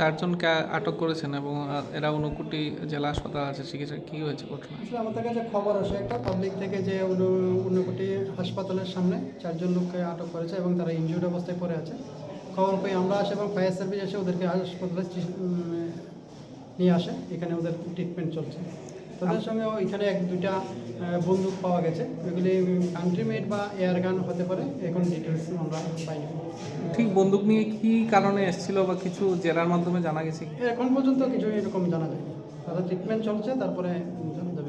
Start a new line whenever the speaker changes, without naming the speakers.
চারজনকে আটক করেছেন এবং এরা ঊনকোটি জেলা হাসপাতাল আছে চিকিৎসা। কি হয়েছে ঘটনা?
আসলে আমাদের কাছে খবর আসে একটা পাবলিক থেকে যে ঊনকোটি হাসপাতালের সামনে চারজন লোককে আটক করেছে এবং তারা ইনজিউর্ড অবস্থায় পড়ে আছে। খবর পেয়ে আমরা আসি এবং ফায়ার সার্ভিস এসে ওদেরকে হাসপাতালে নিয়ে আসে। এখানে ওদের ট্রিটমেন্ট চলছে। তাদের সঙ্গে এখানে এক দুইটা বন্দুক পাওয়া গেছে, এগুলি কান্ট্রি মেড বা এয়ার গান হতে পারে, এখন ডিটেলস আমরা পাইনি।
ঠিক বন্দুক নিয়ে কি কারণে এসেছিল বা কিছু জেরার মাধ্যমে জানা গেছে?
এখন পর্যন্ত কিছু এরকম জানা যায়নি। তাদের ট্রিটমেন্ট চলছে, তারপরে জানা যাবে।